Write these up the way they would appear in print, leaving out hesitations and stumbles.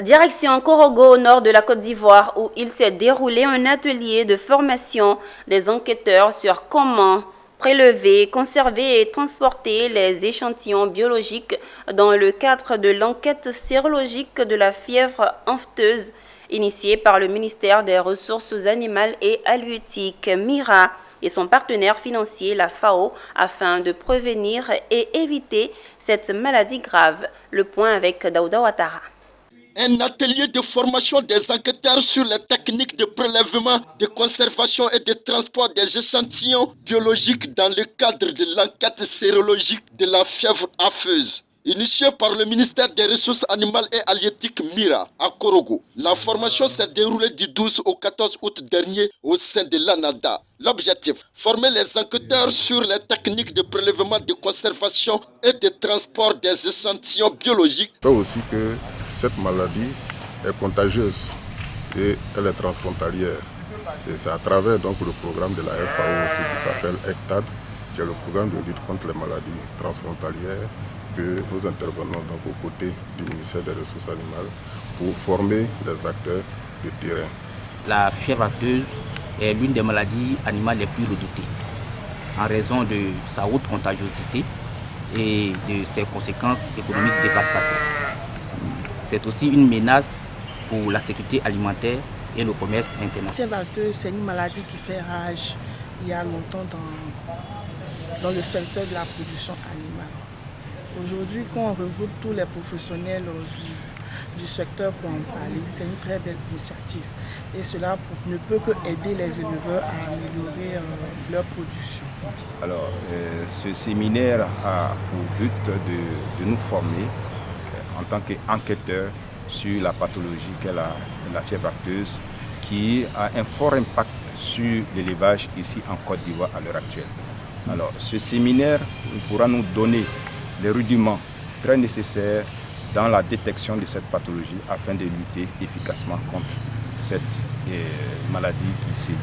Direction Korogo au nord de la Côte d'Ivoire où il s'est déroulé un atelier de formation des enquêteurs sur comment prélever, conserver et transporter les échantillons biologiques dans le cadre de l'enquête sérologique de la fièvre afteuse initiée par le ministère des Ressources animales et halieutiques MIRA et son partenaire financier, la FAO, afin de prévenir et éviter cette maladie grave. Le point avec Daouda Ouattara. Un atelier de formation des enquêteurs sur les techniques de prélèvement, de conservation et de transport des échantillons biologiques dans le cadre de l'enquête sérologique de la fièvre afteuse. Initiée par le ministère des Ressources animales et halieutiques MIRA à Korogo. La formation s'est déroulée du 12 au 14 août dernier au sein de l'ANADA. L'objectif, former les enquêteurs sur les techniques de prélèvement, de conservation et de transport des échantillons biologiques. Il faut aussi que cette maladie est contagieuse et elle est transfrontalière. Et c'est à travers donc, le programme de la FAO aussi qui s'appelle ECTAD, qui est le programme de lutte contre les maladies transfrontalières, que nous intervenons donc aux côtés du ministère des Ressources animales pour former les acteurs de terrain. La fièvre afteuse est l'une des maladies animales les plus redoutées en raison de sa haute contagiosité et de ses conséquences économiques dévastatrices. C'est aussi une menace pour la sécurité alimentaire et le commerce international. La fièvre afteuse, c'est une maladie qui fait rage il y a longtemps dans le secteur de la production animale. Aujourd'hui, quand on regroupe tous les professionnels du secteur pour en parler, c'est une très belle initiative. Et cela ne peut que aider les éleveurs à améliorer leur production. Alors, ce séminaire a pour but de nous former en tant qu'enquêteurs sur la pathologie qu'est la fièvre afteuse, qui a un fort impact sur l'élevage ici en Côte d'Ivoire à l'heure actuelle. Alors, ce séminaire pourra nous donner les rudiments très nécessaires dans la détection de cette pathologie afin de lutter efficacement contre cette maladie qui sévit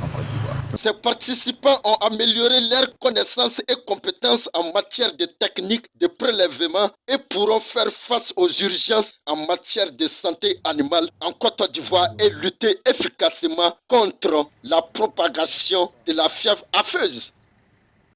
en Côte d'Ivoire. Ces participants ont amélioré leurs connaissances et compétences en matière de techniques de prélèvement et pourront faire face aux urgences en matière de santé animale en Côte d'Ivoire et lutter efficacement contre la propagation de la fièvre afteuse.